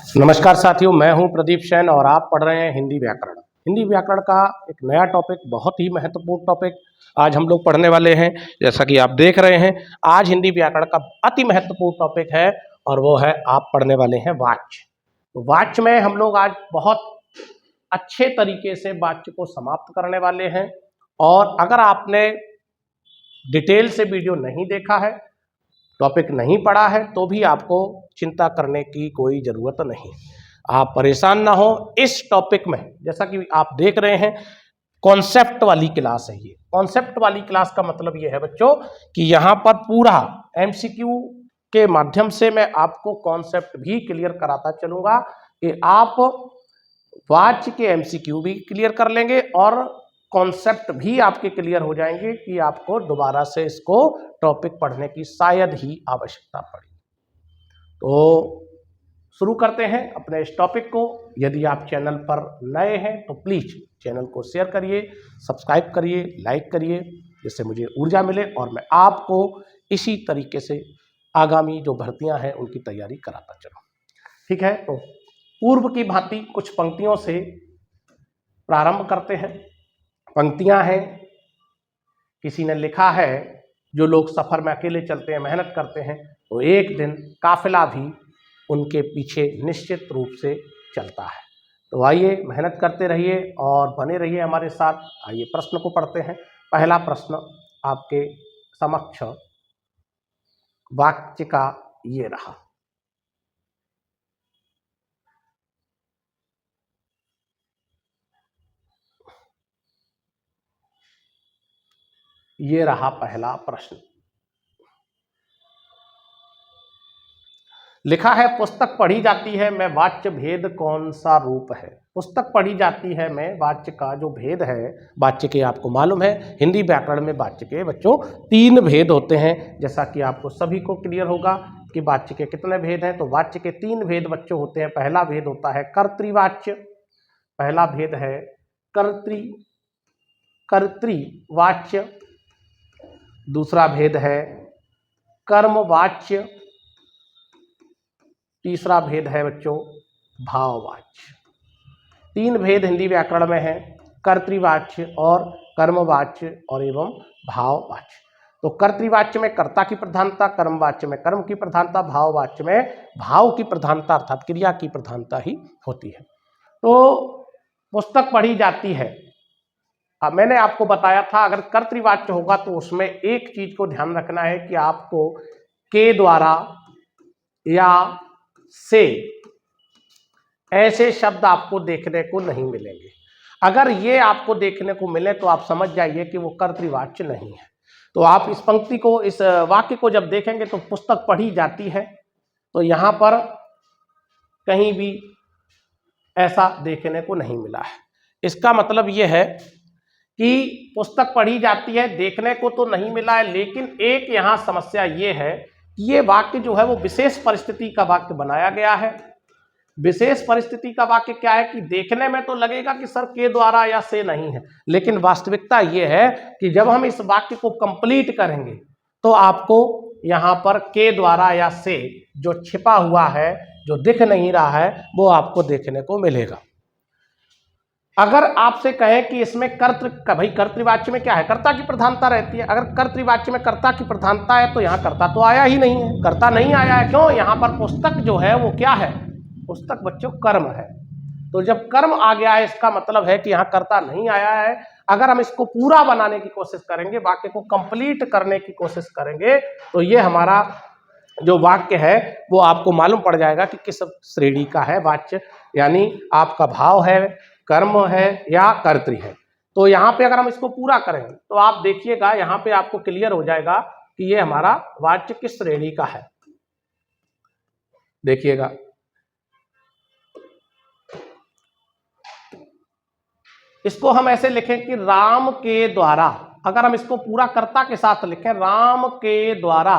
नमस्कार साथियों, मैं हूं प्रदीप सैन और आप पढ़ रहे हैं हिंदी व्याकरण। हिंदी व्याकरण का एक नया टॉपिक, बहुत ही महत्वपूर्ण टॉपिक आज हम लोग पढ़ने वाले हैं। जैसा कि आप देख रहे हैं, आज हिंदी व्याकरण का अति महत्वपूर्ण टॉपिक है और वो है, आप पढ़ने वाले हैं वाच्य। तो वाच्य में हम लोग आज बहुत अच्छे तरीके से वाच्य को समाप्त करने वाले हैं। और अगर आपने डिटेल से वीडियो नहीं देखा है, टॉपिक नहीं पढ़ा है, तो भी आपको चिंता करने की कोई ज़रूरत नहीं। आप परेशान ना हो। इस टॉपिक में जैसा कि आप देख रहे हैं, कॉन्सेप्ट वाली क्लास है ये। कॉन्सेप्ट वाली क्लास का मतलब ये है बच्चों कि यहाँ पर पूरा एमसीक्यू के माध्यम से मैं आपको कॉन्सेप्ट भी क्लियर कराता चलूँगा कि आप वाच्य के एमसीक्यू भी क्लियर कर लेंगे और कॉन्सेप्ट भी आपके क्लियर हो जाएंगे कि आपको दोबारा से इसको टॉपिक पढ़ने की शायद ही आवश्यकता पड़े। तो शुरू करते हैं अपने इस टॉपिक को। यदि आप चैनल पर नए हैं तो प्लीज़ चैनल को शेयर करिए, सब्सक्राइब करिए, लाइक करिए, जिससे मुझे ऊर्जा मिले और मैं आपको इसी तरीके से आगामी जो भर्तियां हैं उनकी तैयारी कराता चलूँ। ठीक है, तो पूर्व की भांति कुछ पंक्तियों से प्रारंभ करते हैं। पंक्तियां हैं, किसी ने लिखा है, जो लोग सफ़र में अकेले चलते हैं, मेहनत करते हैं, तो एक दिन काफिला भी उनके पीछे निश्चित रूप से चलता है। तो आइए मेहनत करते रहिए और बने रहिए हमारे साथ। आइए प्रश्न को पढ़ते हैं। पहला प्रश्न आपके समक्ष वाक्य का ये रहा। ये रहा पहला प्रश्न। लिखा है, पुस्तक पढ़ी जाती है में वाच्य भेद कौन सा रूप है। पुस्तक पढ़ी जाती है में वाच्य का जो भेद है, वाच्य के आपको मालूम है, हिंदी व्याकरण में वाच्य के बच्चों 3 भेद होते हैं। जैसा कि आपको सभी को क्लियर होगा कि वाच्य के कितने भेद हैं। तो वाच्य के 3 भेद बच्चों होते हैं। पहला भेद होता है कर्तृवाच्य, पहला भेद है कर्तृवाच्य, दूसरा भेद है कर्मवाच्य, तीसरा भेद है बच्चों भाववाच्य। 3 भेद हिंदी व्याकरण में है, कर्तृवाच्य और कर्मवाच्य और एवं भाववाच्य। तो कर्तृवाच्य में कर्ता की प्रधानता, कर्मवाच्य में कर्म की प्रधानता, भाववाच्य में भाव की प्रधानता अर्थात क्रिया की प्रधानता ही होती है। तो पुस्तक पढ़ी जाती है, अब मैंने आपको बताया था अगर कर्तृवाच्य होगा तो उसमें एक चीज को ध्यान रखना है कि आपको के द्वारा या से ऐसे शब्द आपको देखने को नहीं मिलेंगे। अगर ये आपको देखने को मिले तो आप समझ जाइए कि वो कर्तृवाच्य नहीं है। तो आप इस पंक्ति को, इस वाक्य को जब देखेंगे तो पुस्तक पढ़ी जाती है, तो यहाँ पर कहीं भी ऐसा देखने को नहीं मिला है। इसका मतलब ये है कि पुस्तक पढ़ी जाती है, देखने को तो नहीं मिला है, लेकिन एक यहाँ समस्या ये है कि ये वाक्य जो है वो विशेष परिस्थिति का वाक्य बनाया गया है। विशेष परिस्थिति का वाक्य क्या है कि देखने में तो लगेगा कि सर के द्वारा या से नहीं है, लेकिन वास्तविकता ये है कि जब हम इस वाक्य को कंप्लीट करेंगे तो आपको यहाँ पर के द्वारा या से जो छिपा हुआ है, जो दिख नहीं रहा है, वो आपको देखने को मिलेगा। अगर आपसे कहें कि इसमें भाई कर्तृवाच्य में क्या है, कर्ता की प्रधानता रहती है। अगर कर्तृवाच्य में कर्ता की प्रधानता है तो यहाँ कर्ता तो आया ही नहीं है, कर्ता नहीं आया है। क्यों? यहाँ पर पुस्तक जो है वो क्या है, पुस्तक बच्चों कर्म है। तो जब कर्म आ गया है, इसका मतलब है कि यहाँ कर्ता नहीं आया है। अगर हम इसको पूरा बनाने की कोशिश करेंगे, वाक्य को कंप्लीट करने की कोशिश करेंगे, तो ये हमारा जो वाक्य है वो आपको मालूम पड़ जाएगा कि किस श्रेणी का है वाच्य, यानी आपका भाव है, कर्म है या कर्तृ है। तो यहाँ पे अगर हम इसको पूरा करें तो आप देखिएगा, यहाँ पे आपको क्लियर हो जाएगा कि ये हमारा वाच्य किस श्रेणी का है। देखिएगा, इसको हम ऐसे लिखें कि राम के द्वारा। अगर हम इसको पूरा कर्ता के साथ लिखें, राम के द्वारा,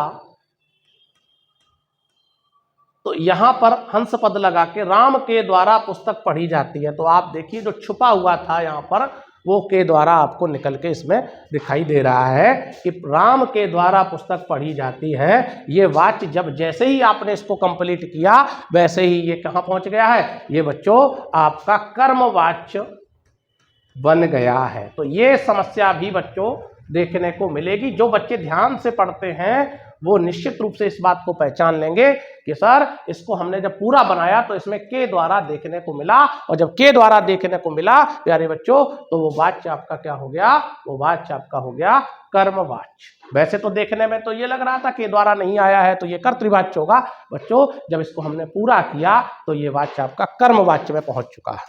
तो यहां पर हंस पद लगा के राम के द्वारा पुस्तक पढ़ी जाती है। तो आप देखिए जो छुपा हुआ था यहाँ पर वो के द्वारा आपको निकल के इसमें दिखाई दे रहा है कि राम के द्वारा पुस्तक पढ़ी जाती है। ये वाक्य जब जैसे ही आपने इसको कंप्लीट किया वैसे ही ये कहाँ पहुंच गया है, ये बच्चों आपका कर्मवाच्य बन गया है। तो ये समस्या भी बच्चों देखने को मिलेगी। जो बच्चे ध्यान से पढ़ते हैं वो निश्चित रूप से इस बात को पहचान लेंगे कि सर इसको हमने जब पूरा बनाया तो इसमें के द्वारा देखने को मिला, और जब के द्वारा देखने को मिला प्यारे बच्चों तो वो वाच्य आपका क्या हो गया, वो वाच्य आपका हो गया कर्मवाच्य। वैसे तो देखने में तो ये लग रहा था के द्वारा नहीं आया है तो ये कर्तृवाच्य होगा, बच्चों जब इसको हमने पूरा किया तो ये वाच्य आपका कर्मवाच्य में पहुंच चुका है।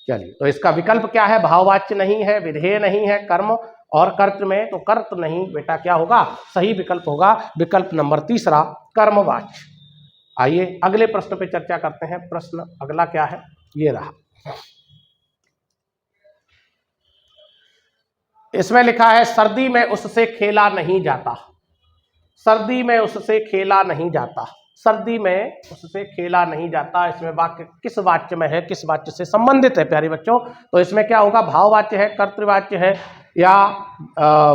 चलिए, तो इसका विकल्प क्या है, भाववाच्य नहीं है, विधेय नहीं है, कर्म और कर्तृ में, तो कर्तृ नहीं बेटा क्या होगा, सही विकल्प होगा विकल्प नंबर तीसरा कर्मवाच्य। आइए अगले प्रश्न पे चर्चा करते हैं। प्रश्न अगला क्या है, ये रहा। इसमें लिखा है सर्दी में उससे खेला नहीं जाता। सर्दी में उससे खेला नहीं जाता, सर्दी में उससे खेला नहीं जाता। इसमें वाक्य किस वाच्य में है, किस वाच्य से संबंधित है प्यारे बच्चों, तो इसमें क्या होगा, भाववाच्य है, कर्तृवाच्य है, या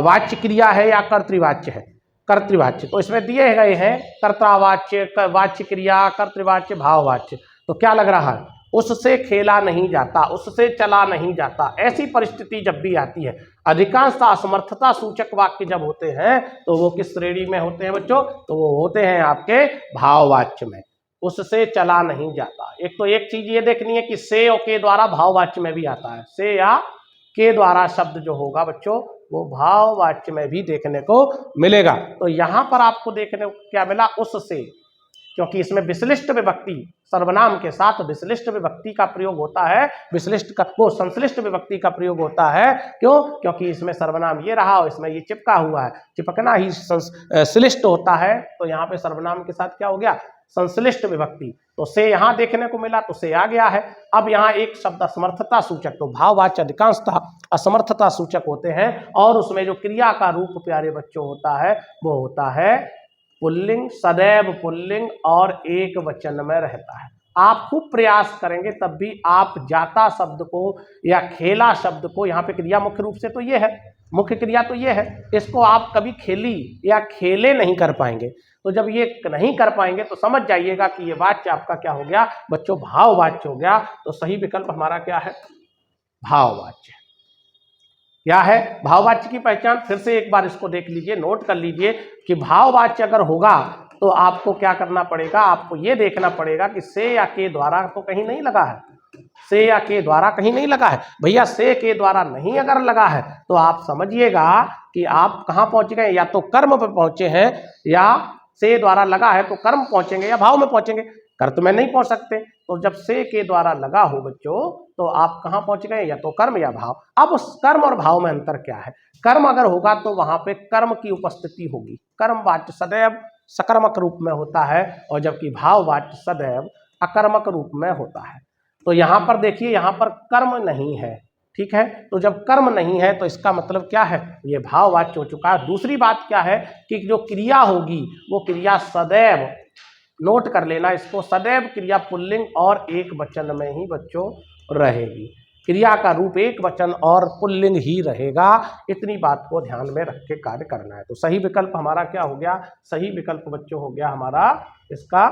वाच्य क्रिया है, या कर्तृवाच्य है, कर्तृवाच्य। तो इसमें दिए गए हैं कर्तावाच्य, वाच्य क्रिया, कर्तृवाच्य, भाववाच्य। तो क्या लग रहा है, उससे खेला नहीं जाता, उससे चला नहीं जाता। ऐसी परिस्थिति जब भी आती है, अधिकांशतः असमर्थता सूचक वाक्य जब होते हैं तो वो किस श्रेणी में होते हैं बच्चों, तो वो होते हैं आपके भाववाच्य में। उससे चला नहीं जाता। एक तो एक चीज ये देखनी है कि से और के द्वारा भाववाच्य में भी आता है, से या के द्वारा शब्द जो होगा बच्चों वो भाववाच्य में भी देखने को मिलेगा। तो यहां पर आपको देखने को क्या मिला, उससे, क्योंकि इसमें विश्लिष्ट विभक्ति सर्वनाम के साथ विश्लिष्ट विभक्ति का प्रयोग होता है, विश्लिष्ट का वो संश्लिष्ट विभक्ति का प्रयोग होता है। क्यों, क्योंकि इसमें सर्वनाम ये रहा और इसमें ये चिपका हुआ है, चिपकना ही श्लिष्ट होता है। तो यहाँ पे सर्वनाम के साथ क्या हो गया, संश्लिष्ट विभक्ति। तो से यहाँ देखने को मिला तो से आ गया है। अब यहाँ एक शब्द असमर्थता सूचक, तो भाववाच्य अधिकांशतः असमर्थता सूचक होते हैं, और उसमें जो क्रिया का रूप प्यारे बच्चों होता है वो होता है पुल्लिंग, सदैव पुल्लिंग और एक वचन में रहता है। आप खूब प्रयास करेंगे तब भी आप जाता शब्द को या खेला शब्द को, यहाँ पे क्रिया मुख्य रूप से तो ये है, मुख्य क्रिया तो ये है, इसको आप कभी खेली या खेले नहीं कर पाएंगे। तो जब ये नहीं कर पाएंगे तो समझ जाइएगा कि ये वाच्य आपका क्या हो गया बच्चों, भाववाच्य हो गया। तो सही विकल्प हमारा क्या है, भाववाच्य। क्या है भाववाच्य की पहचान, फिर से एक बार इसको देख लीजिए, नोट कर लीजिए कि भाववाच्य अगर होगा तो आपको क्या करना पड़ेगा, आपको ये देखना पड़ेगा कि से या के द्वारा तो कहीं नहीं लगा है, से या के द्वारा कहीं नहीं लगा है भैया। से के द्वारा नहीं अगर लगा है तो आप समझिएगा कि आप कहाँ पहुंच गए, या तो कर्म पे पहुंचे हैं, या से द्वारा लगा है तो कर्म पहुंचेंगे या भाव में पहुंचेंगे, कर्त में नहीं पहुंच सकते। तो जब से के द्वारा लगा हो बच्चों तो आप कहाँ पहुंच गए, या तो कर्म या भाव। अब उस कर्म और भाव में अंतर क्या है, कर्म अगर होगा तो वहां पे कर्म की उपस्थिति होगी, कर्मवाच्य सदैव सकर्मक रूप में होता है, और जबकि भाववाच्य सदैव अकर्मक रूप में होता है। तो यहाँ पर देखिए, यहाँ पर कर्म नहीं है, ठीक है। तो जब कर्म नहीं है तो इसका मतलब क्या है, ये भाववाच्य हो चुका है। दूसरी बात क्या है कि जो क्रिया होगी वो क्रिया सदैव, नोट कर लेना इसको, सदैव क्रिया पुल्लिंग और एक वचन में ही बच्चों रहेगी, क्रिया का रूप एक वचन और पुल्लिंग ही रहेगा। इतनी बात को ध्यान में रख के कार्य करना है। तो सही विकल्प हमारा क्या हो गया, सही विकल्प बच्चों हो गया हमारा इसका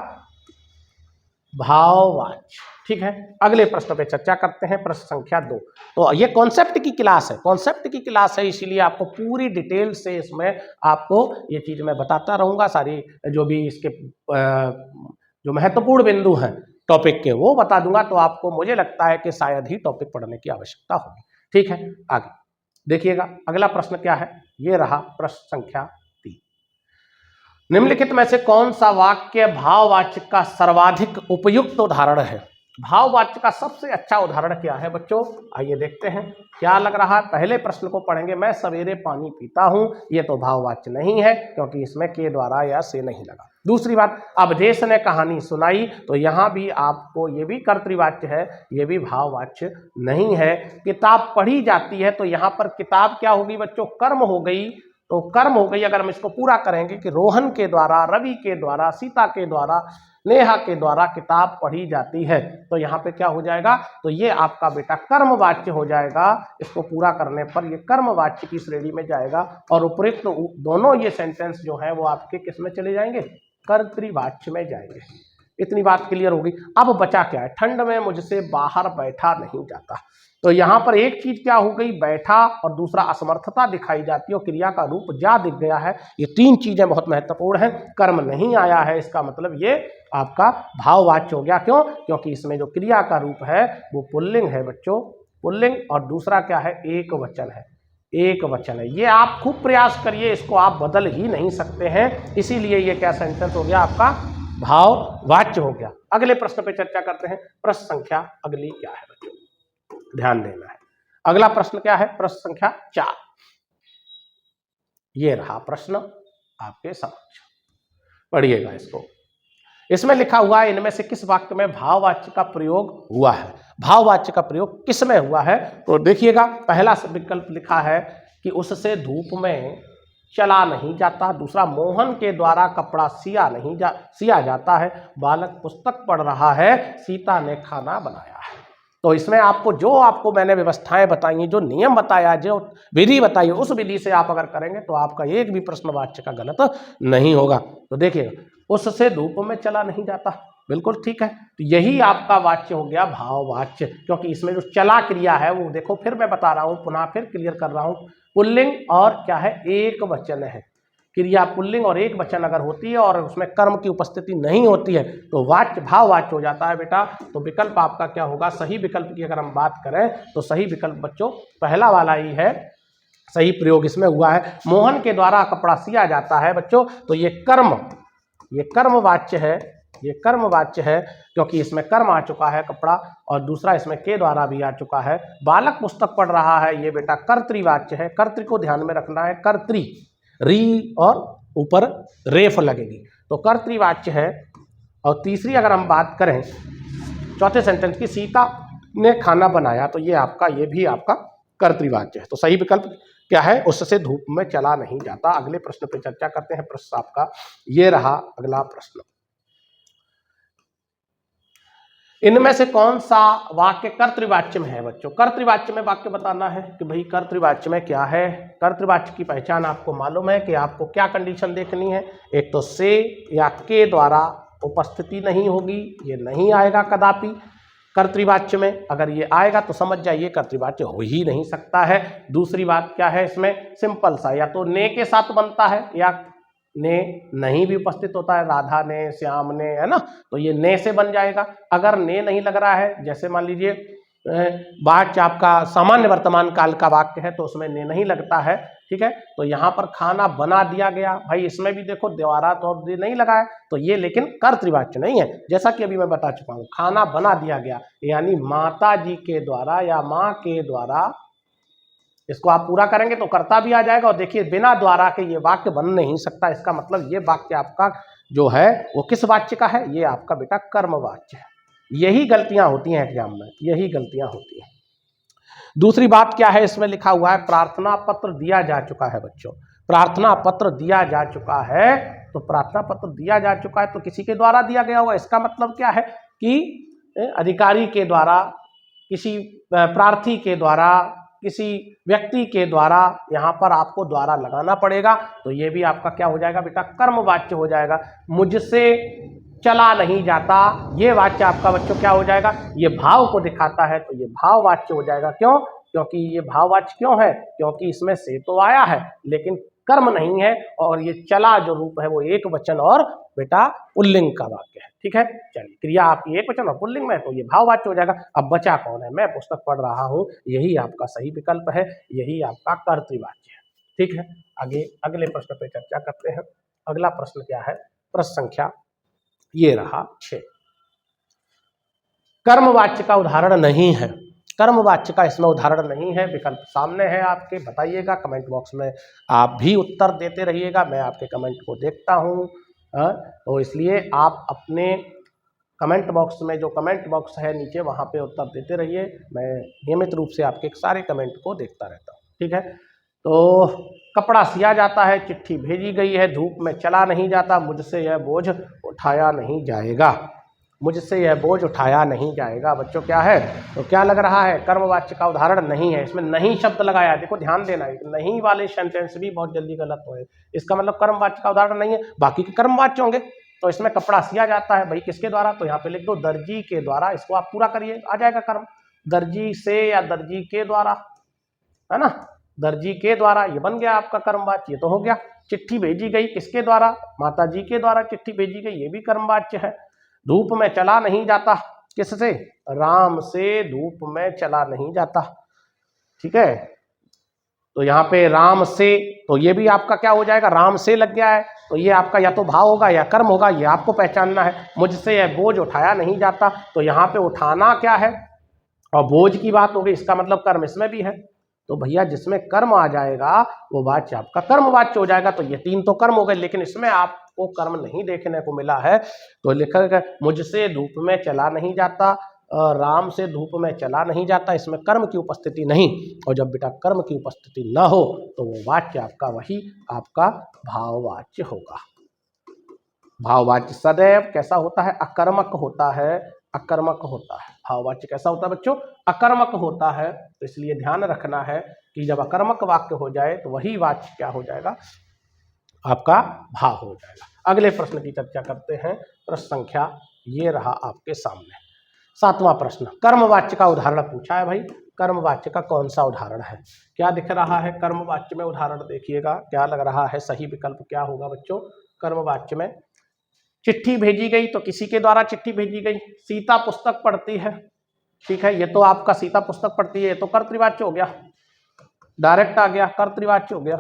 भाववाच्य। ठीक है, अगले प्रश्न पे चर्चा करते हैं, प्रश्न संख्या 2। तो ये कॉन्सेप्ट की क्लास है, कॉन्सेप्ट की क्लास है, इसीलिए आपको पूरी डिटेल से इसमें आपको ये चीज मैं बताता रहूंगा, सारी जो भी इसके जो महत्वपूर्ण बिंदु हैं टॉपिक के वो बता दूंगा। तो आपको मुझे लगता है कि शायद ही टॉपिक पढ़ने की आवश्यकता होगी। ठीक है, आगे देखिएगा अगला प्रश्न क्या है, ये रहा प्रश्न संख्या 3। निम्नलिखित में से कौन सा वाक्य भाववाच्य का सर्वाधिक उपयुक्त उदाहरण है। भाववाच्य का सबसे अच्छा उदाहरण क्या है बच्चों, आइए देखते हैं क्या लग रहा है। पहले प्रश्न को पढ़ेंगे, मैं सवेरे पानी पीता हूं, ये तो भाववाच्य नहीं है क्योंकि इसमें के द्वारा या से नहीं लगा। दूसरी बात, अवधेश ने कहानी सुनाई, तो यहाँ भी आपको ये भी कर्तृवाच्य है, ये भी भाववाच्य नहीं है। किताब पढ़ी जाती है, तो यहाँ पर किताब क्या होगी बच्चों, कर्म हो गई, तो कर्म हो गई। अगर हम इसको पूरा करेंगे कि रोहन के द्वारा, रवि के द्वारा, सीता के द्वारा, नेहा के द्वारा किताब पढ़ी जाती है, तो यहाँ पे क्या हो जाएगा, तो ये आपका बेटा कर्मवाच्य हो जाएगा। इसको पूरा करने पर ये कर्मवाच्य की श्रेणी में जाएगा और उपयुक्त तो दोनों ये सेंटेंस जो है वो आपके किस में चले जाएंगे, कर्तृवाच्य में जाएंगे। इतनी बात क्लियर होगी। अब बचा क्या है, ठंड में मुझसे बाहर बैठा नहीं जाता। तो यहाँ पर एक चीज क्या हो गई, बैठा, और दूसरा असमर्थता दिखाई जाती है और क्रिया का रूप जा दिख गया है। ये तीन चीजें बहुत महत्वपूर्ण हैं। कर्म नहीं आया है, इसका मतलब ये आपका भाववाच्य हो गया। क्यों, क्योंकि इसमें जो क्रिया का रूप है वो पुल्लिंग है बच्चों, पुल्लिंग, और दूसरा क्या है, एक वचन है, एक वचन है। ये आप खूब प्रयास करिए, इसको आप बदल ही नहीं सकते हैं, इसीलिए ये क्या सेंटेंस हो गया आपका, भाववाच्य हो गया। अगले प्रश्न पे चर्चा करते हैं। प्रश्न संख्या अगली क्या है बच्चों, ध्यान देना है। अगला प्रश्न क्या है, प्रश्न संख्या 4। ये रहा प्रश्न आपके समक्ष, पढ़िएगा इसको। इसमें लिखा हुआ है, इनमें से किस वाक्य में भाववाच्य का प्रयोग हुआ है। भाववाच्य का प्रयोग किस में हुआ है, तो देखिएगा, पहला विकल्प लिखा है कि उससे धूप में चला नहीं जाता। दूसरा, मोहन के द्वारा कपड़ा सिया जाता है। बालक पुस्तक पढ़ रहा है। सीता ने खाना बनाया है। तो इसमें आपको मैंने व्यवस्थाएं बताई, जो नियम बताया, जो विधि बताई, उस विधि से आप अगर करेंगे तो आपका एक भी प्रश्नवाच्य का गलत नहीं होगा। तो देखिएगा, उससे धूप में चला नहीं जाता, बिल्कुल ठीक है। तो यही आपका वाच्य हो गया भाववाच्य, क्योंकि इसमें जो चला क्रिया है वो देखो, फिर मैं बता रहा हूं, पुनः फिर क्लियर कर रहा हूं, पुल्लिंग और क्या है, एक वचन है। क्रिया पुल्लिंग और एक वचन अगर होती है और उसमें कर्म की उपस्थिति नहीं होती है तो वाच्य भाववाच्य हो जाता है बेटा। तो विकल्प आपका क्या होगा, सही विकल्प की अगर हम बात करें तो सही विकल्प बच्चों पहला वाला ही है, सही प्रयोग इसमें हुआ है। मोहन के द्वारा कपड़ा सिया जाता है बच्चों, तो ये कर्मवाच्य है, ये कर्मवाच्य है, क्योंकि इसमें कर्म आ चुका है कपड़ा, और दूसरा इसमें के द्वारा भी आ चुका है। बालक पुस्तक पढ़ रहा है, ये बेटा कर्तृवाच्य है। कर्तृ को ध्यान में रखना है, कर्तृ, री और ऊपर रेफ लगेगी, तो कर्तृवाच्य है। और तीसरी अगर हम बात करें चौथे सेंटेंस की, सीता ने खाना बनाया, तो ये भी आपका कर्तृवाच्य है। तो सही विकल्प क्या है, उससे धूप में चला नहीं जाता। अगले प्रश्न पे चर्चा करते हैं। प्रश्न आपका ये रहा, अगला प्रश्न, इनमें से कौन सा वाक्य कर्तृवाच्य में है बच्चों। कर्तृवाच्य में वाक्य बताना है कि भाई कर्तृवाच्य में क्या है। कर्तृवाच्य की पहचान आपको मालूम है कि आपको क्या कंडीशन देखनी है, एक तो से या के द्वारा उपस्थिति नहीं होगी, ये नहीं आएगा कदापि कर्तृवाच्य में। अगर ये आएगा तो समझ जाइए कर्तृवाच्य हो ही नहीं सकता है। दूसरी बात क्या है, इसमें सिंपल सा, या तो ने के साथ बनता है या ने नहीं भी उपस्थित होता है, राधा ने, श्याम ने, है ना, तो ये ने से बन जाएगा। अगर ने नहीं लग रहा है, जैसे मान लीजिए वाक्य आपका सामान्य वर्तमान काल का वाक्य है तो उसमें ने नहीं लगता है, ठीक है। तो यहाँ पर खाना बना दिया गया, भाई इसमें भी देखो द्वारा तो नहीं लगा है, तो ये लेकिन कर्तृवाच्य नहीं है। जैसा कि अभी मैं बता चुका हूँ, खाना बना दिया गया यानी माता जी के द्वारा या माँ के द्वारा, इसको आप पूरा करेंगे तो कर्ता भी आ जाएगा। और देखिए बिना द्वारा के ये वाक्य बन नहीं सकता, इसका मतलब ये वाक्य आपका जो है वो किस वाच्य का है, ये आपका बेटा कर्मवाच्य है। यही गलतियां होती हैं एग्जाम में, यही गलतियां होती हैं। दूसरी बात क्या है, इसमें लिखा हुआ है प्रार्थना पत्र दिया जा चुका है बच्चों, प्रार्थना पत्र दिया जा चुका है। तो प्रार्थना पत्र दिया जा चुका है तो किसी के द्वारा दिया गया हुआ, इसका मतलब क्या है कि अधिकारी के द्वारा, किसी प्रार्थी के द्वारा, किसी व्यक्ति के द्वारा, यहाँ पर आपको द्वारा लगाना पड़ेगा। तो ये भी आपका क्या हो जाएगा बेटा, कर्मवाच्य हो जाएगा। मुझसे चला नहीं जाता, ये वाक्य आपका बच्चों क्या हो जाएगा, ये भाव को दिखाता है, तो ये भाववाच्य हो जाएगा। क्यों, क्योंकि ये भाववाच्य क्यों है, क्योंकि इसमें से तो आया है लेकिन कर्म नहीं है, और ये चला जो रूप है वो एक वचन और बेटा पुल्लिंग का वाक्य है, ठीक है। चलिए, क्रिया आपकी एक वचन और पुल्लिंग में, तो ये भाववाच्य हो जाएगा। अब बचा कौन है, मैं पुस्तक पढ़ रहा हूं, यही आपका सही विकल्प है, यही आपका कर्तृवाच्य है, ठीक है। आगे अगले प्रश्न पे चर्चा करते हैं। अगला प्रश्न क्या है, प्रश्न संख्या ये रहा 6। कर्मवाच्य का उदाहरण नहीं है, कर्मवाच्य का इसमें उदाहरण नहीं है। विकल्प सामने है आपके, बताइएगा, कमेंट बॉक्स में आप भी उत्तर देते रहिएगा, मैं आपके कमेंट को देखता हूँ। तो इसलिए आप अपने कमेंट बॉक्स में, जो कमेंट बॉक्स है नीचे, वहाँ पे उत्तर देते रहिए, मैं नियमित रूप से आपके सारे कमेंट को देखता रहता हूँ, ठीक है। तो कपड़ा सिया जाता है, चिट्ठी भेजी गई है, धूप में चला नहीं जाता, मुझसे यह बोझ उठाया नहीं जाएगा, मुझसे यह बोझ उठाया नहीं जाएगा। बच्चों क्या है, तो क्या लग रहा है, कर्मवाच्य का उदाहरण नहीं है, इसमें नहीं शब्द लगाया है। देखो ध्यान देना, नहीं वाले सेंटेंस भी बहुत जल्दी गलत हुए, इसका मतलब कर्मवाच्य का उदाहरण नहीं है, बाकी के कर्मवाच्य होंगे। तो इसमें कपड़ा सिया जाता है भाई किसके द्वारा, तो यहाँ पे लिख दो दर्जी के द्वारा, इसको आप पूरा करिए, आ जाएगा कर्म, दर्जी से या दर्जी के द्वारा, है ना, दर्जी के द्वारा, ये बन गया आपका कर्मवाच्य, ये तो हो गया। चिट्ठी भेजी गई किसके द्वारा, माता जी के द्वारा चिट्ठी भेजी गई, ये भी कर्मवाच्य है। धूप में चला नहीं जाता, किससे, राम से धूप में चला नहीं जाता, ठीक है। तो यहाँ पे राम से, तो ये भी आपका क्या हो जाएगा, राम से लग गया है, तो ये आपका या तो भाव होगा या कर्म होगा, ये आपको पहचानना है। मुझसे यह बोझ उठाया नहीं जाता, तो यहाँ पे उठाना क्या है और बोझ की बात होगी, इसका मतलब कर्म इसमें भी है। तो भैया जिसमें कर्म आ जाएगा वो वाच्य आपका कर्म वाच्य हो जाएगा। तो ये तीन तो कर्म हो गए, लेकिन इसमें आपको कर्म नहीं देखने को मिला है। तो लिखा है मुझसे धूप में चला नहीं जाता, राम से धूप में चला नहीं जाता, इसमें कर्म की उपस्थिति नहीं। और जब बेटा कर्म की उपस्थिति न हो तो वो वाच्य आपका वही आपका भाववाच्य होगा। भाववाच्य सदैव कैसा होता है, अकर्मक होता है, अकर्मक होता है। भाववाच्य कैसा होता है बच्चों, अकर्मक होता है। तो इसलिए ध्यान रखना है कि जब अकर्मक वाक्य हो जाए तो वही वाच्य क्या हो जाएगा, आपका भाव हो जाएगा। अगले प्रश्न की चर्चा करते हैं। प्रश्न संख्या ये रहा आपके सामने, 7वां प्रश्न, कर्मवाच्य का उदाहरण पूछा है भाई। कर्मवाच्य का कौन सा उदाहरण है, क्या दिख रहा है कर्मवाच्य में, उदाहरण देखिएगा क्या लग रहा है, सही विकल्प क्या होगा बच्चों। कर्मवाच्य में चिट्ठी भेजी गई, तो किसी के द्वारा चिट्ठी भेजी गई, सीता पुस्तक पढ़ती है, ठीक है, ये तो आपका सीता पुस्तक पढ़ती है, ये तो कर्तृवाच्य हो गया, डायरेक्ट आ गया, कर्तृवाच्य हो गया।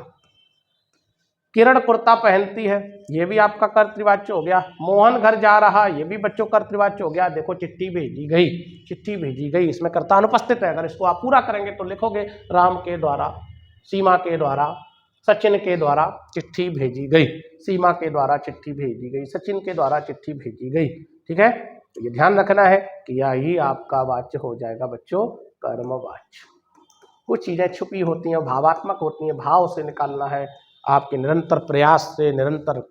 किरण कुर्ता पहनती है, ये भी आपका कर्तृवाच्य हो गया। मोहन घर जा रहा, ये भी बच्चों कर्तृवाच्य हो गया। देखो चिट्ठी भेजी गई, चिट्ठी भेजी गई, इसमें कर्ता अनुपस्थित है, अगर इसको आप पूरा करेंगे तो लिखोगे राम के द्वारा, सीमा के द्वारा, सचिन के द्वारा चिट्ठी भेजी गई, सीमा के द्वारा चिट्ठी भेजी गई, सचिन के द्वारा चिट्ठी भेजी गई, ठीक है। तो ये ध्यान रखना है कि यही आपका वाच्य हो जाएगा बच्चों कर्मवाच्य। कुछ चीजें छुपी होती हैं, भावात्मक होती हैं, भाव से निकालना है, आपके निरंतर प्रयास से, निरंतर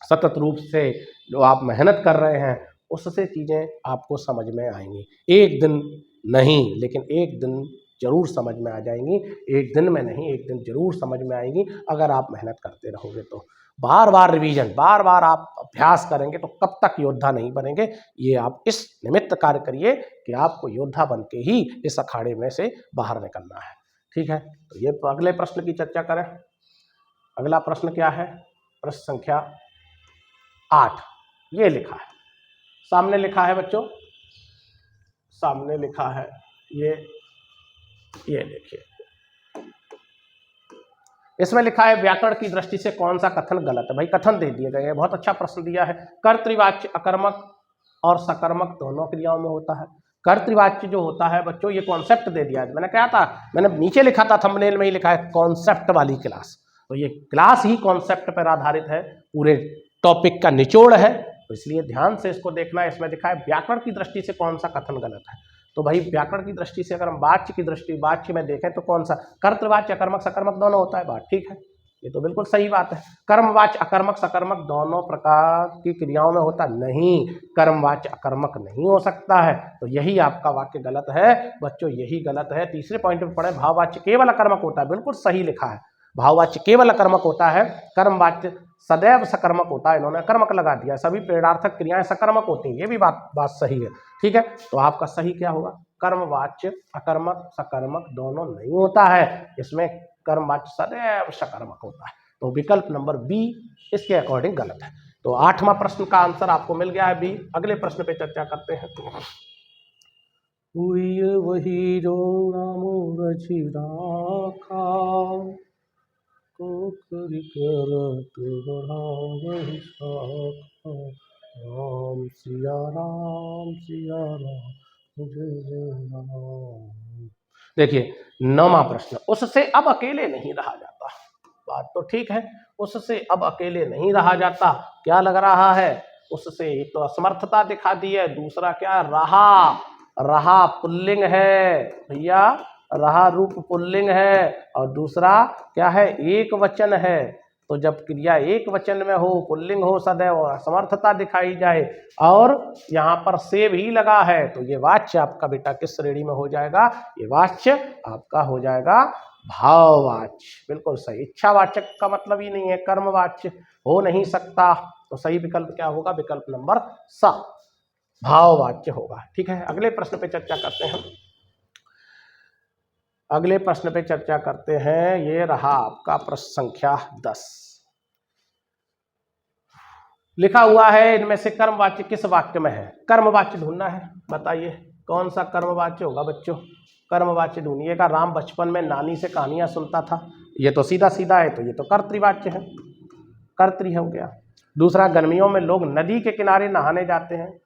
सतत रूप से जो आप मेहनत कर रहे हैं उससे चीजें आपको समझ में आएंगी। एक दिन नहीं, लेकिन एक दिन जरूर समझ में आ जाएंगी, एक दिन में नहीं, एक दिन जरूर समझ में आएंगी अगर आप मेहनत करते रहोगे तो। बार बार रिवीजन, बार बार आप अभ्यास करेंगे तो कब तक योद्धा नहीं बनेंगे। ये आप इस निमित्त कार्य करिए कि आपको योद्धा बन के ही इस अखाड़े में से बाहर निकलना है, ठीक है। तो ये अगले प्रश्न की चर्चा करें। अगला प्रश्न क्या है, प्रश्न संख्या 8, ये लिखा है सामने, लिखा है बच्चों सामने लिखा है, ये देखिए, इसमें लिखा है व्याकरण की दृष्टि से कौन सा कथन गलत है। भाई कथन दे दिए गए हैं, बहुत अच्छा प्रश्न दिया है। कर्तृवाच्य अकर्मक और सकर्मक दोनों क्रियाओं में होता है। कर्तृवाच्य जो होता है बच्चों, ये कॉन्सेप्ट दे दिया है, मैंने कहा था, मैंने नीचे लिखा था थंबनेल में ही लिखा है कॉन्सेप्ट वाली क्लास। तो ये क्लास ही कॉन्सेप्ट पर आधारित है, पूरे टॉपिक का निचोड़ है, तो इसलिए ध्यान से इसको देखना है। इसमें लिखा है व्याकरण की दृष्टि से कौन सा कथन गलत है। तो भाई व्याकरण की दृष्टि से अगर हम वाच्य की दृष्टि, वाच्य में देखें तो कौन सा, कर्तृवाच्य अकर्मक सकर्मक दोनों होता है, बात ठीक है, ये तो बिल्कुल सही बात है। कर्मवाच्य अकर्मक सकर्मक दोनों प्रकार की क्रियाओं में होता नहीं, कर्मवाच्य अकर्मक नहीं हो सकता है। तो यही आपका वाक्य गलत है बच्चों, यही गलत है। तीसरे पॉइंट पे पढ़े, भाववाच्य केवल अकर्मक होता है, बिल्कुल सही लिखा है, भाववाच्य केवल अकर्मक होता है, कर्मवाच्य सदैव सकर्मक होता है। इन्होंने कर्मक लगा दिया, सभी प्रेरणार्थक क्रियाएं सकर्मक होती हैं, ये भी बात सही है, ठीक है। तो आपका सही क्या होगा, कर्मवाच्य अकर्मक सकर्मक दोनों नहीं होता है, इसमें कर्मवाच्य सदैव सकर्मक होता है। तो विकल्प नंबर बी इसके अकॉर्डिंग गलत है। तो 8वां प्रश्न का आंसर आपको मिल गया है बी। अगले प्रश्न पे चर्चा करते हैं। वही जो राम रचि राखा, राम सिया राम सिया राम मुझे राम। देखिए 9वां प्रश्न, उससे अब अकेले नहीं रहा जाता। बात तो ठीक है, उससे अब अकेले नहीं रहा जाता, क्या लग रहा है, उससे एक तो असमर्थता दिखा दी है, दूसरा क्या, रहा, रहा पुल्लिंग है भैया, रहा रूप पुल्लिंग है और दूसरा क्या है, एक वचन है। तो जब क्रिया एक वचन में हो, पुल्लिंग हो सदैव, समर्थता दिखाई जाए और यहाँ पर से भी लगा है, तो ये वाच्य आपका बेटा किस श्रेणी में हो जाएगा, ये वाच्य आपका हो जाएगा भाववाच्य। बिल्कुल सही। इच्छावाचक का मतलब ही नहीं है, कर्मवाच्य हो नहीं सकता, तो सही विकल्प क्या होगा, विकल्प नंबर सा भाववाच्य होगा। ठीक है, अगले प्रश्न पे चर्चा करते हैं। अगले प्रश्न पे चर्चा करते हैं, ये रहा आपका प्रश्न संख्या 10। लिखा हुआ है इनमें से कर्मवाच्य किस वाक्य में है। कर्मवाच्य ढूंढना है, बताइए कौन सा कर्मवाच्य होगा बच्चों। कर्मवाच्य ढूंढिएगा। राम बचपन में नानी से कहानियां सुनता था, ये तो सीधा सीधा है, तो ये तो कर्तृवाच्य है, कर्तृ हो गया। दूसरा, गर्मियों में लोग नदी के किनारे नहाने जाते हैं,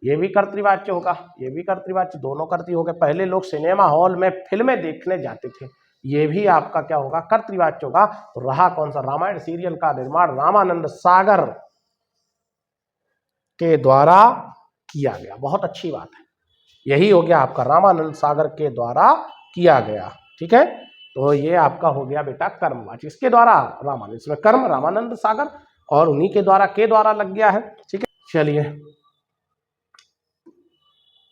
ये भी कर्तृवाच्य होगा, ये भी कर्तृवाच्य, दोनों कर्तृ हो गए। पहले लोग सिनेमा हॉल में फिल्में देखने जाते थे, ये भी आपका क्या होगा, कर्तृवाच्य होगा। तो रहा कौन सा, रामायण सीरियल का निर्माण रामानंद सागर के द्वारा किया गया। बहुत अच्छी बात है, यही हो गया आपका, रामानंद सागर के द्वारा किया गया। ठीक है, तो ये आपका हो गया बेटा कर्मवाच्य, इसके द्वारा रामानंद, इसमें कर्म रामानंद सागर और उन्हीं के द्वारा लग गया है। ठीक है, चलिए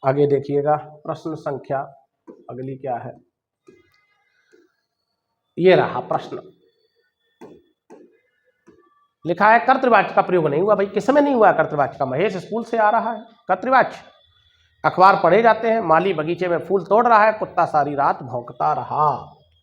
आगे देखिएगा। प्रश्न संख्या अगली क्या है, ये रहा प्रश्न। लिखा है कर्तृवाच्य का प्रयोग नहीं हुआ। भाई किसमें नहीं हुआ कर्तृवाच्य का, महेश स्कूल से आ रहा है, कर्तृवाच्य। अखबार पढ़े जाते हैं, माली बगीचे में फूल तोड़ रहा है, कुत्ता सारी रात भौंकता रहा।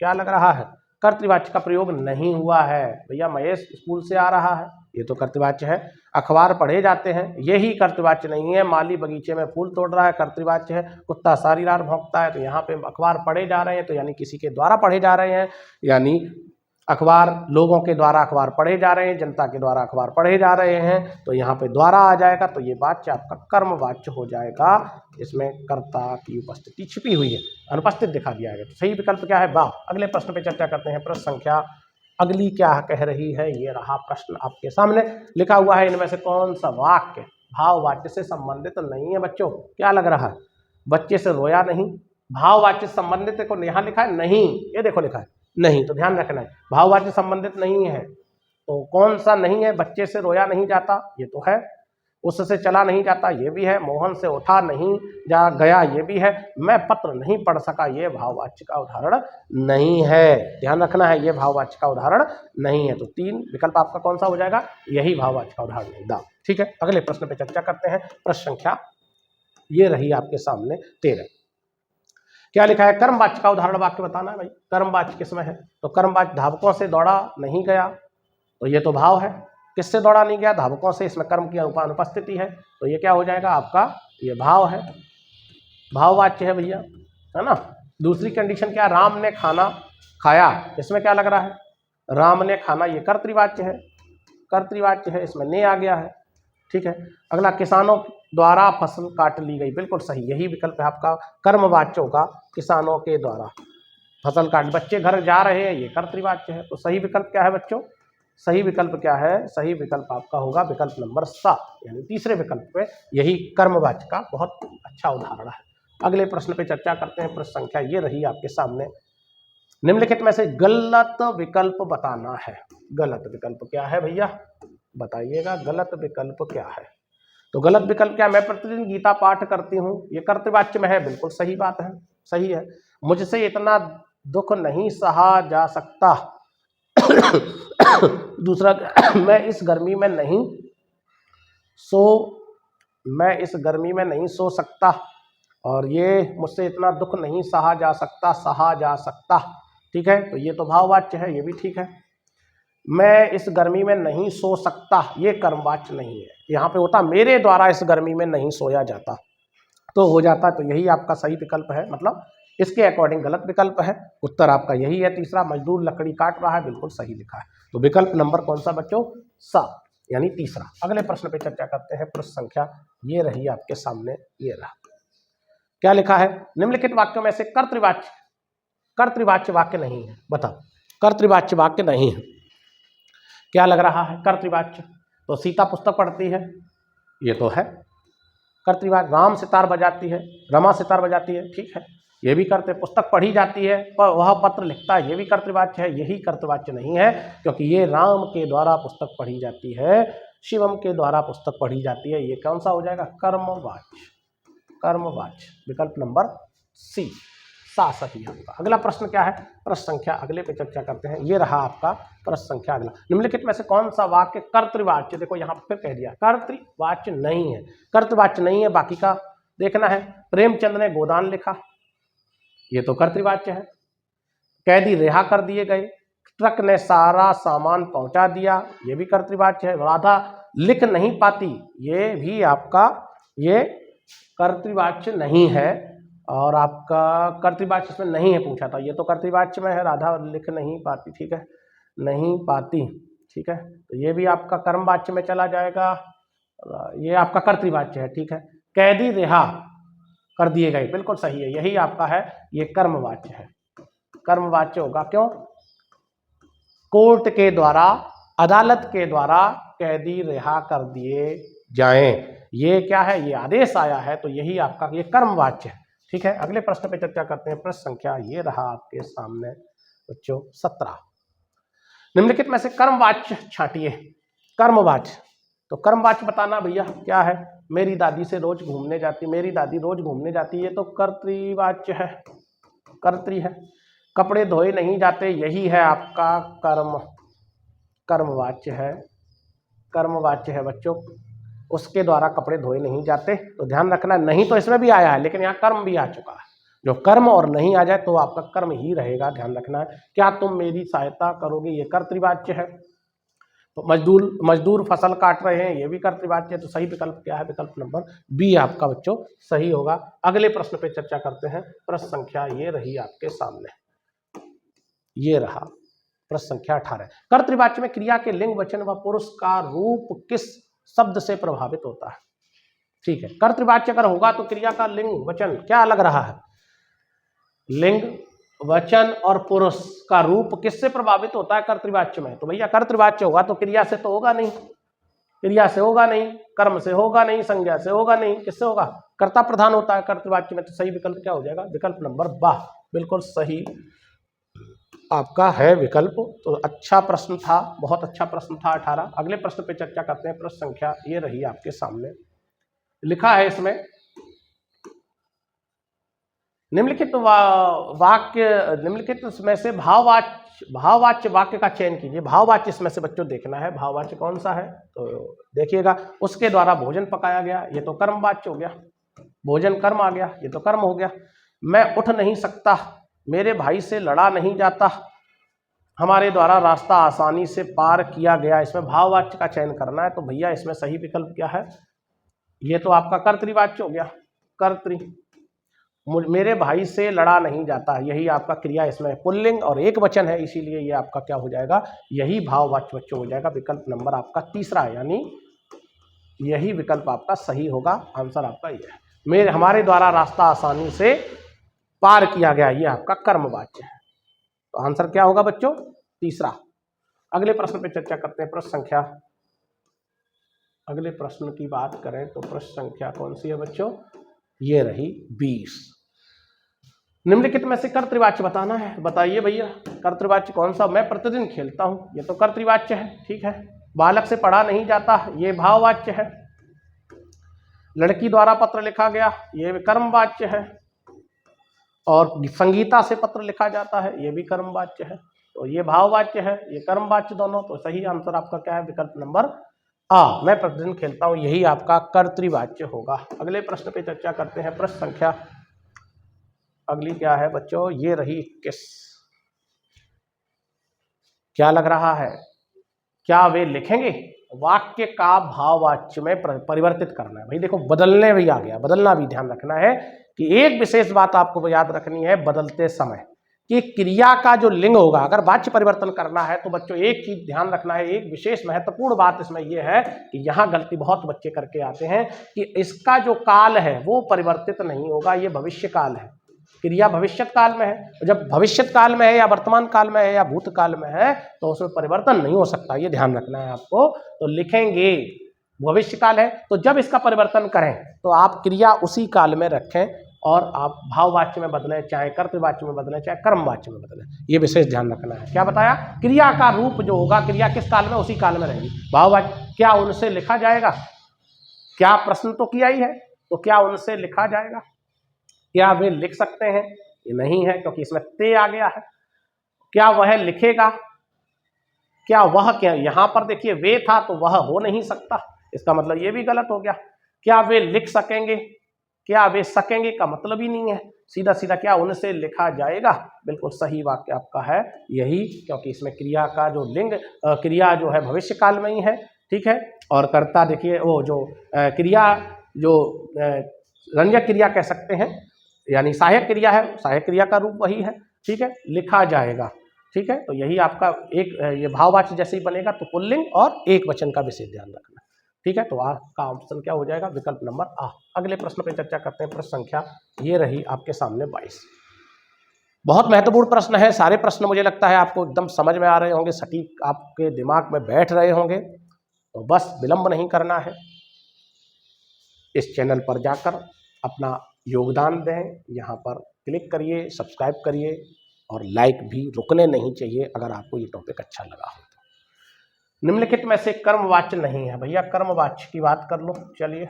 क्या लग रहा है, कर्तृवाच्य का प्रयोग नहीं हुआ है। भैया महेश स्कूल से आ रहा है, ये तो कर्तृवाच्य है। अखबार पढ़े जाते हैं, यही कर्तृवाच्य नहीं है। माली बगीचे में फूल तोड़ रहा है, कर्तृवाच्य है। कुत्ता सारी रात भौंकता है, तो यहाँ पे अखबार पढ़े जा रहे हैं, तो यानी किसी के द्वारा पढ़े जा रहे हैं, यानी अखबार लोगों के द्वारा अखबार पढ़े जा रहे हैं, जनता के द्वारा अखबार पढ़े जा रहे हैं, तो यहाँ पे द्वारा आ जाएगा, तो ये वाच्य आपका कर्मवाच्य हो जाएगा। इसमें कर्ता की उपस्थिति छिपी हुई है, अनुपस्थित दिखा दिया गया। तो सही विकल्प क्या है, वाह। अगले प्रश्न पे चर्चा करते हैं। प्रश्न संख्या अगली क्या कह रही है, ये रहा प्रश्न आपके सामने। लिखा हुआ है इनमें से कौन सा वाक्य भाववाच्य से संबंधित नहीं है। बच्चों क्या लग रहा है, बच्चे से रोया नहीं, भाववाच्य संबंधित को यहाँ लिखा है नहीं, ये देखो लिखा है नहीं, तो ध्यान रखना है भाववाच्य संबंधित नहीं है। तो कौन सा नहीं है, बच्चे से रोया नहीं जाता, ये तो है। उससे चला नहीं जाता, ये भी है। मोहन से उठा नहीं जा गया, ये भी है। मैं पत्र नहीं पढ़ सका, ये भाववाच्य का उदाहरण नहीं है। ध्यान रखना है, ये भाववाच्य का उदाहरण नहीं है। तो 3 विकल्प आपका कौन सा हो जाएगा, यही भाववाच्य का उदाहरण नहीं दा। ठीक है, अगले प्रश्न पे चर्चा करते हैं। प्रश्न संख्या ये रही आपके सामने 13। क्या लिखा है, कर्मवाच्य का उदाहरण वाक्य बताना है। भाई कर्मवाच्य किसमें है, तो कर्मवाच्य धावकों से दौड़ा नहीं गया, तो ये तो भाव है। किससे दौड़ा नहीं गया, धावकों से, इसमें कर्म की अनुपस्थिति है, तो ये क्या हो जाएगा आपका, ये भाव है, भाववाच्य है भैया, है ना। दूसरी कंडीशन क्या, राम ने खाना खाया, इसमें क्या लग रहा है, राम ने खाना, ये कर्तृवाच्य है, कर्तृवाच्य है, इसमें ने आ गया है। ठीक है, अगला किसानों द्वारा फसल काट ली गई, बिल्कुल सही, यही विकल्प है आपका, कर्मवाच्य होगा, किसानों के द्वारा फसल काट। बच्चे घर जा रहे हैं, ये कर्तृवाच्य है, तो सही विकल्प क्या है बच्चों, सही विकल्प क्या है, सही विकल्प आपका होगा विकल्प नंबर 7, यानी तीसरे विकल्प पे यही कर्मवाच्य का बहुत अच्छा उदाहरण है। अगले प्रश्न पे चर्चा करते हैं। प्रश्न संख्या ये रही आपके सामने। निम्नलिखित में से गलत विकल्प बताना है। गलत विकल्प क्या है भैया, बताइएगा, गलत विकल्प क्या है। तो गलत विकल्प क्या, मैं प्रतिदिन गीता पाठ करती हूँ, ये कर्तृवाच्य में है, बिल्कुल सही बात है, सही है। मुझसे इतना दुख नहीं सहा जा सकता। दूसरा, मैं इस गर्मी में नहीं सो सकता, और ये मुझसे इतना दुख नहीं सहा जा सकता। ठीक है, तो ये तो भाववाच्य है, ये भी ठीक है। मैं इस गर्मी में नहीं सो सकता, ये कर्मवाच्य नहीं है। यहाँ पे होता मेरे द्वारा इस गर्मी में नहीं सोया जाता, तो हो जाता, तो यही आपका सही विकल्प है, मतलब इसके अकॉर्डिंग गलत विकल्प है। उत्तर आपका यही है तीसरा, मजदूर लकड़ी काट रहा है, बिल्कुल सही लिखा है। तो विकल्प नंबर कौन सा बच्चों, 7, यानी तीसरा। अगले प्रश्न पे चर्चा करते हैं। प्रश्न संख्या ये रही आपके सामने, ये रहा। क्या लिखा है, निम्नलिखित वाक्यों में से कर्तृवाच्य वाक्य नहीं है, बताओ, कर्तृवाच्य वाक्य नहीं है। क्या लग रहा है, कर्तृवाच्य, तो सीता पुस्तक पढ़ती है, ये तो है कर्तृवाच्य। राम सितार बजाती है, रमा सितार बजाती है, ठीक है। ये भी पुस्तक पढ़ी जाती है, पर वह पत्र लिखता है, ये भी कर्तृवाच्य है। यही कर्तृवाच्य नहीं है, क्योंकि ये राम के द्वारा पुस्तक पढ़ी जाती है, शिवम के द्वारा पुस्तक पढ़ी जाती है। ये कौन सा हो जाएगा? कर्मवाच्य। कर्मवाच्य विकल्प नंबर सी सही आपका। अगला प्रश्न क्या है? प्रश्न संख्या अगले पे चर्चा करते हैं। ये रहा आपका प्रश्न संख्या अगला। निम्नलिखित में से कौन सा वाक्य कर्तृवाच्य, देखो यहाँ फिर कह दिया कर्तृवाच्य नहीं है, कर्तृवाच्य नहीं है, बाकी का देखना है। प्रेमचंद ने गोदान लिखा, ये तो कर्तृवाच्य है। कैदी रिहा कर दिए गए, ट्रक ने सारा सामान पहुंचा दिया, ये भी कर्तृवाच्य है। राधा लिख नहीं पाती, ये भी आपका ये कर्तृवाच्य नहीं है। और आपका कर्तृवाच्य इसमें नहीं है पूछा था, ये तो कर्तृवाच्य में है। राधा लिख नहीं पाती, ठीक है, नहीं पाती, ठीक है, तो ये भी आपका कर्मवाच्य में चला जाएगा, ये आपका कर्तृवाच्य है, ठीक है। कैदी रिहा कर दिए गए, बिल्कुल सही है, यही आपका है, ये कर्मवाच्य है, कर्मवाच्य होगा। क्यों? कोर्ट के द्वारा, अदालत के द्वारा कैदी रिहा कर दिए जाएं, ये क्या है? ये आदेश आया है, तो यही आपका ये कर्मवाच्य है, ठीक है। अगले प्रश्न पे चर्चा करते हैं। प्रश्न संख्या ये रहा आपके सामने बच्चों 17। निम्नलिखित में से कर्मवाच्य छांटिए। कर्मवाच्य, तो कर्मवाच्य बताना भैया क्या है? मेरी दादी से रोज घूमने जाती, मेरी दादी रोज घूमने जाती, ये तो कर्तृवाच्य है, कर्तृ है। कपड़े धोए नहीं जाते, यही है आपका कर्मवाच्य है, कर्मवाच्य है बच्चों। उसके द्वारा कपड़े धोए नहीं जाते, तो ध्यान रखना, नहीं तो इसमें भी आया है, लेकिन यहाँ कर्म भी आ चुका है। जो कर्म और नहीं आ जाए तो आपका कर्म ही रहेगा, ध्यान रखना है। क्या तुम मेरी सहायता करोगे, ये कर्तृवाच्य है। तो मजदूर फसल काट रहे हैं, ये भी कर्तृवाच्य है। तो सही विकल्प क्या है? विकल्प नंबर बी आपका बच्चों सही होगा। अगले प्रश्न पे चर्चा करते हैं। प्रश्न संख्या ये रही आपके सामने, ये रहा प्रश्न संख्या 18। कर्तृवाच्य में क्रिया के लिंग, वचन व पुरुष का रूप किस शब्द से प्रभावित होता है? ठीक है, कर्तृवाच्य अगर होगा तो क्रिया का लिंग वचन क्या अलग रहा है? लिंग, वचन और पुरुष का रूप किससे प्रभावित होता है कर्तृवाच्य में? तो भैया कर्तृवाच्य होगा तो क्रिया से तो होगा नहीं, क्रिया से होगा नहीं, कर्म से होगा नहीं, संज्ञा से होगा नहीं, किससे होगा? कर्ता प्रधान होता है कर्तृवाच्य में। तो सही विकल्प क्या हो जाएगा? विकल्प नंबर बा, बिल्कुल सही आपका है विकल्प। तो अच्छा प्रश्न था, बहुत अच्छा प्रश्न था 18। अगले प्रश्न पे चर्चा करते हैं। प्रश्न संख्या ये रही आपके सामने, लिखा है इसमें निम्नलिखित वाक्य, निम्नलिखित में से भाववाच्य वाक्य का चयन कीजिए। भाववाच्य इसमें से बच्चों देखना है, भाववाच्य कौन सा है? तो देखिएगा, उसके द्वारा भोजन पकाया गया, ये तो कर्मवाच्य हो गया, भोजन कर्म आ गया, ये तो कर्म हो गया। मैं उठ नहीं सकता, मेरे भाई से लड़ा नहीं जाता, हमारे द्वारा रास्ता आसानी से पार किया गया, इसमें भाववाच्य का चयन करना है। तो भैया इसमें सही विकल्प क्या है? ये तो आपका कर्तृवाच्य हो गया, कर्तृ। मेरे भाई से लड़ा नहीं जाता, यही आपका क्रिया, इसमें पुल्लिंग और एक वचन है, इसीलिए ये आपका क्या हो जाएगा? यही भाववाच्य बच्चों हो जाएगा। विकल्प नंबर आपका तीसरा है, यानी यही विकल्प आपका सही होगा। आंसर आपका ये है, हमारे द्वारा रास्ता आसानी से पार किया गया, ये आपका कर्मवाच्य है। तो आंसर क्या होगा बच्चों? तीसरा। अगले प्रश्न पे चर्चा करते हैं। प्रश्न संख्या, अगले प्रश्न की बात करें तो प्रश्न संख्या कौन सी है बच्चों? ये रही 20। निम्नलिखित में से कर्तृवाच्य बताना है। बताइए भैया कर्तृवाच्य कौन सा? मैं प्रतिदिन खेलता हूं, ये तो कर्तृवाच्य है, ठीक है। बालक से पढ़ा नहीं जाता, ये भाववाच्य है। लड़की द्वारा पत्र लिखा गया, ये कर्मवाच्य है। और संगीता से पत्र लिखा जाता है, ये भी कर्मवाच्य है। तो ये भाववाच्य है, ये कर्मवाच्य दोनों। तो सही आंसर आपका क्या है? विकल्प नंबर आ, मैं प्रतिदिन खेलता हूं, यही आपका कर्तृवाच्य होगा। अगले प्रश्न पे चर्चा करते हैं। प्रश्न संख्या अगली क्या है बच्चों? ये रही 21। क्या लग रहा है? क्या वे लिखेंगे? वाक्य का भाववाच्य में परिवर्तित करना है। भाई देखो, बदलने भी आ गया, बदलना भी ध्यान रखना है कि एक विशेष बात आपको याद रखनी है बदलते समय, कि क्रिया का जो लिंग होगा, अगर वाच्य परिवर्तन करना है तो बच्चों एक चीज ध्यान रखना है, एक विशेष महत्वपूर्ण बात इसमें यह है कि यहाँ गलती बहुत बच्चे करके आते हैं कि इसका जो काल है वो परिवर्तित नहीं होगा, ये भविष्य काल है। क्रिया भविष्यत काल में है, जब भविष्यत काल में है या वर्तमान काल में है या भूतकाल में है तो उसमें परिवर्तन नहीं हो सकता, ये ध्यान रखना है आपको। तो लिखेंगे, भविष्य काल है तो जब इसका परिवर्तन करें तो आप क्रिया उसी काल में रखें और आप भाववाच्य में बदलें, चाहे कर्तव्यवाच्य में बदलें, चाहे कर्मवाच्य में बदलें, ये विशेष ध्यान रखना है। क्या बताया? क्रिया का रूप जो होगा, क्रिया किस काल में, उसी काल में रहेगी। भाववाच्य क्या उनसे लिखा जाएगा? क्या प्रश्न तो किया ही है, तो क्या उनसे लिखा जाएगा? क्या वे लिख सकते हैं? ये नहीं है, क्योंकि इसमें ते आ गया है। क्या वह लिखेगा? क्या वह, क्या यहां पर देखिए वे था तो वह हो नहीं सकता, इसका मतलब ये भी गलत हो गया। क्या वे लिख सकेंगे? क्या वे सकेंगे का मतलब ही नहीं है, सीधा सीधा क्या उनसे लिखा जाएगा? बिल्कुल सही वाक्य आपका है यही, क्योंकि इसमें क्रिया का जो लिंग, क्रिया जो है भविष्य काल में ही है, ठीक है। और कर्ता देखिए वो जो क्रिया जो रंजक क्रिया कह सकते हैं, यानी सहायक क्रिया है, सहायक क्रिया का रूप वही है, ठीक है, लिखा जाएगा, ठीक है। तो यही आपका एक ये भाववाच्य जैसे ही बनेगा तो पुल्लिंग और एक वचन का विशेष ध्यान रखना, ठीक है। तो आपका ऑप्शन क्या हो जाएगा? विकल्प नंबर आ। अगले प्रश्न पर चर्चा करते हैं। प्रश्न संख्या ये रही आपके सामने 22। बहुत महत्वपूर्ण प्रश्न है, सारे प्रश्न मुझे लगता है आपको एकदम समझ में आ रहे होंगे, सटीक आपके दिमाग में बैठ रहे होंगे। तो बस विलंब नहीं करना है, इस चैनल पर जाकर अपना योगदान दें, यहाँ पर क्लिक करिए, सब्सक्राइब करिए और लाइक भी रुकने नहीं चाहिए अगर आपको ये टॉपिक अच्छा लगा हो तो। निम्नलिखित में से कर्मवाच्य नहीं है, भैया कर्मवाच्य की बात कर लो, चलिए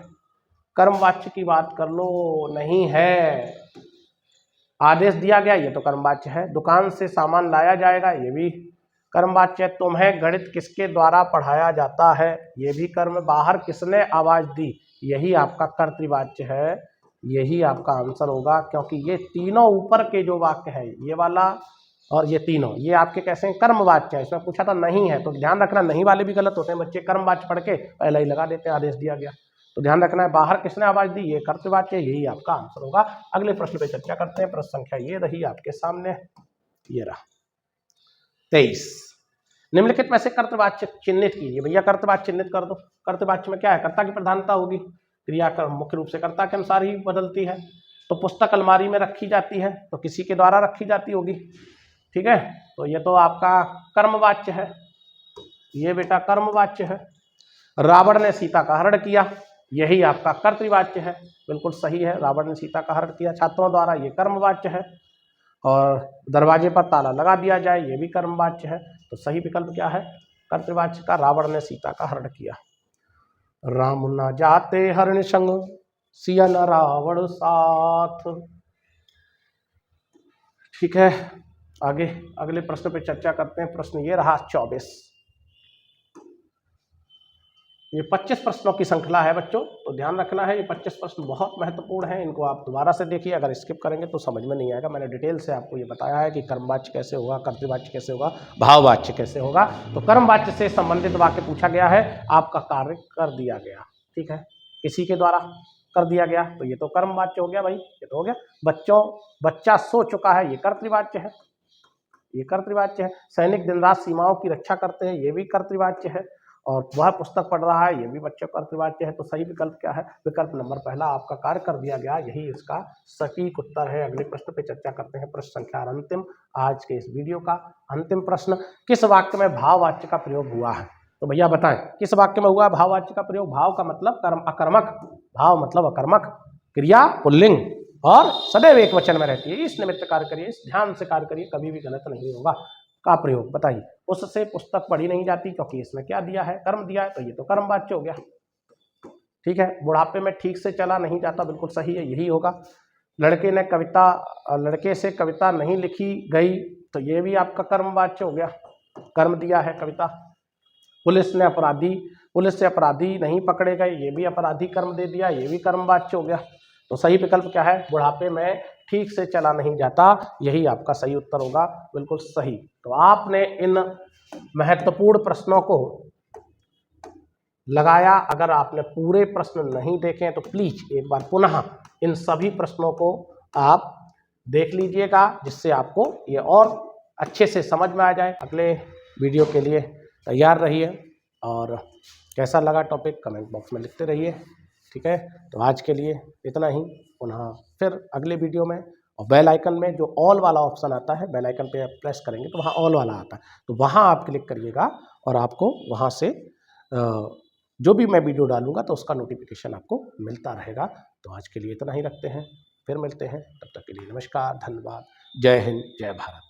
कर्मवाच्य की बात कर लो, नहीं है। आदेश दिया गया, ये तो कर्मवाच्य है। दुकान से सामान लाया जाएगा, ये भी कर्मवाच्य है। तुम्हें गणित किसके द्वारा पढ़ाया जाता है, ये भी कर्म। बाहर किसने आवाज दी, यही आपका कर्तृवाच्य है, यही आपका आंसर होगा, क्योंकि ये तीनों ऊपर के जो वाक्य है, ये वाला और ये तीनों, ये आपके कैसे कर्मवाच्य है। इसमें पूछा था नहीं है, तो ध्यान रखना नहीं वाले भी गलत होते हैं, बच्चे कर्मवाच्य पढ़ के पहले ही लगा देते हैं आदेश दिया गया, तो ध्यान रखना है। बाहर किसने आवाज दी, ये कर्तव्यवाच्य, यही आपका आंसर होगा। अगले प्रश्न पे चर्चा करते हैं। प्रश्न संख्या ये रही आपके सामने, ये रहा 23। निम्नलिखित में से कर्तव्यवाच्य चिन्हित कीजिए, भैया कर्तव्यवाच्य चिन्हित कर दो। कर्तव्यवाच्य में क्या है, कर्ता की प्रधानता होगी, क्रिया कर मुख्य रूप से कर्ता के अनुसार ही बदलती है। तो पुस्तक अलमारी में रखी जाती है, तो किसी के द्वारा रखी जाती होगी, ठीक है। तो ये तो आपका कर्मवाच्य है, ये बेटा कर्मवाच्य है। रावण ने सीता का हरण किया, यही आपका कर्तृवाच्य है, बिल्कुल सही है, रावण ने सीता का हरण किया छात्रों द्वारा, ये कर्मवाच्य है। और दरवाजे पर ताला लगा दिया जाए, ये भी कर्मवाच्य है। तो सही विकल्प क्या है कर्तृवाच्य का? रावण ने सीता का हरण किया। राम न जाते हरण संग, सिया न रावण साथ, ठीक है। आगे अगले प्रश्न पे चर्चा करते हैं। प्रश्न ये रहा 24। ये 25 प्रश्नों की श्रृंखला है बच्चों, तो ध्यान रखना है, ये 25 प्रश्न बहुत महत्वपूर्ण हैं, इनको आप दोबारा से देखिए, अगर स्किप करेंगे तो समझ में नहीं आएगा। मैंने डिटेल से आपको ये बताया है कि कर्मवाच्य कैसे होगा, कर्तृवाच्य कैसे होगा, भाववाच्य कैसे होगा। तो कर्मवाच्य से संबंधित वाक्य पूछा गया है, आपका कार्य कर दिया गया, ठीक है, किसी के द्वारा कर दिया गया, तो ये तो कर्मवाच्य हो गया भाई, ये तो हो गया। बच्चों, बच्चा सो चुका है, ये कर्तृवाच्य है, ये कर्तृवाच्य है। सैनिक दिन रात सीमाओं की रक्षा करते हैं, ये भी कर्तृवाच्य है। और वह पुस्तक पढ़ रहा है, ये भी बच्चों का कर्तव्यवाच्य है। तो सही विकल्प क्या है? विकल्प नंबर पहला, आपका कार्य कर दिया गया, यही इसका सटीक उत्तर है। अगले प्रश्न पे चर्चा करते हैं। प्रश्न संख्या अंतिम, आज के इस वीडियो का अंतिम प्रश्न, किस वाक्य में भाववाच्य का प्रयोग हुआ है? तो भैया बताएं किस वाक्य में हुआ भाववाच्य का प्रयोग? भाव का मतलब कर्म अकर्मक, भाव मतलब अकर्मक, क्रिया पुल्लिंग और सदैव एक वचन में रहती है। इस निमित्त कार्य करिए, इस ध्यान से कार्य करिए, कभी भी गलत नहीं होगा। का प्रयोग बताइए। उससे पुस्तक पढ़ी नहीं जाती, क्योंकि इसमें क्या दिया है, कर्म दिया है, तो ये तो कर्मवाच्य हो गया, ठीक है। बुढ़ापे में ठीक से चला नहीं जाता, बिल्कुल सही है, यही होगा। लड़के ने कविता, लड़के से कविता नहीं लिखी गई, तो ये भी आपका कर्मवाच्य हो गया, कर्म दिया है कविता। पुलिस से अपराधी नहीं पकड़े गए, ये भी अपराधी कर्म दे दिया, ये भी कर्मवाच्य हो गया। तो सही विकल्प क्या है? बुढ़ापे में ठीक से चला नहीं जाता, यही आपका सही उत्तर होगा, बिल्कुल सही। तो आपने इन महत्वपूर्ण प्रश्नों को लगाया। अगर आपने पूरे प्रश्न नहीं देखे तो प्लीज एक बार पुनः इन सभी प्रश्नों को आप देख लीजिएगा, जिससे आपको ये और अच्छे से समझ में आ जाए। अगले वीडियो के लिए तैयार रहिए, और कैसा लगा टॉपिक कमेंट बॉक्स में लिखते रहिए, ठीक है। तो आज के लिए इतना ही, पुनः फिर अगले वीडियो में। और बेल आइकन में जो ऑल वाला ऑप्शन आता है, बेल आइकन पे आप प्रेस करेंगे तो वहाँ ऑल वाला आता है, तो वहाँ आप क्लिक करिएगा और आपको वहाँ से जो भी मैं वीडियो डालूंगा तो उसका नोटिफिकेशन आपको मिलता रहेगा। तो आज के लिए इतना ही रखते हैं। फिर मिलते हैं, तब तक के लिए नमस्कार, धन्यवाद, जय हिंद, जय भारत।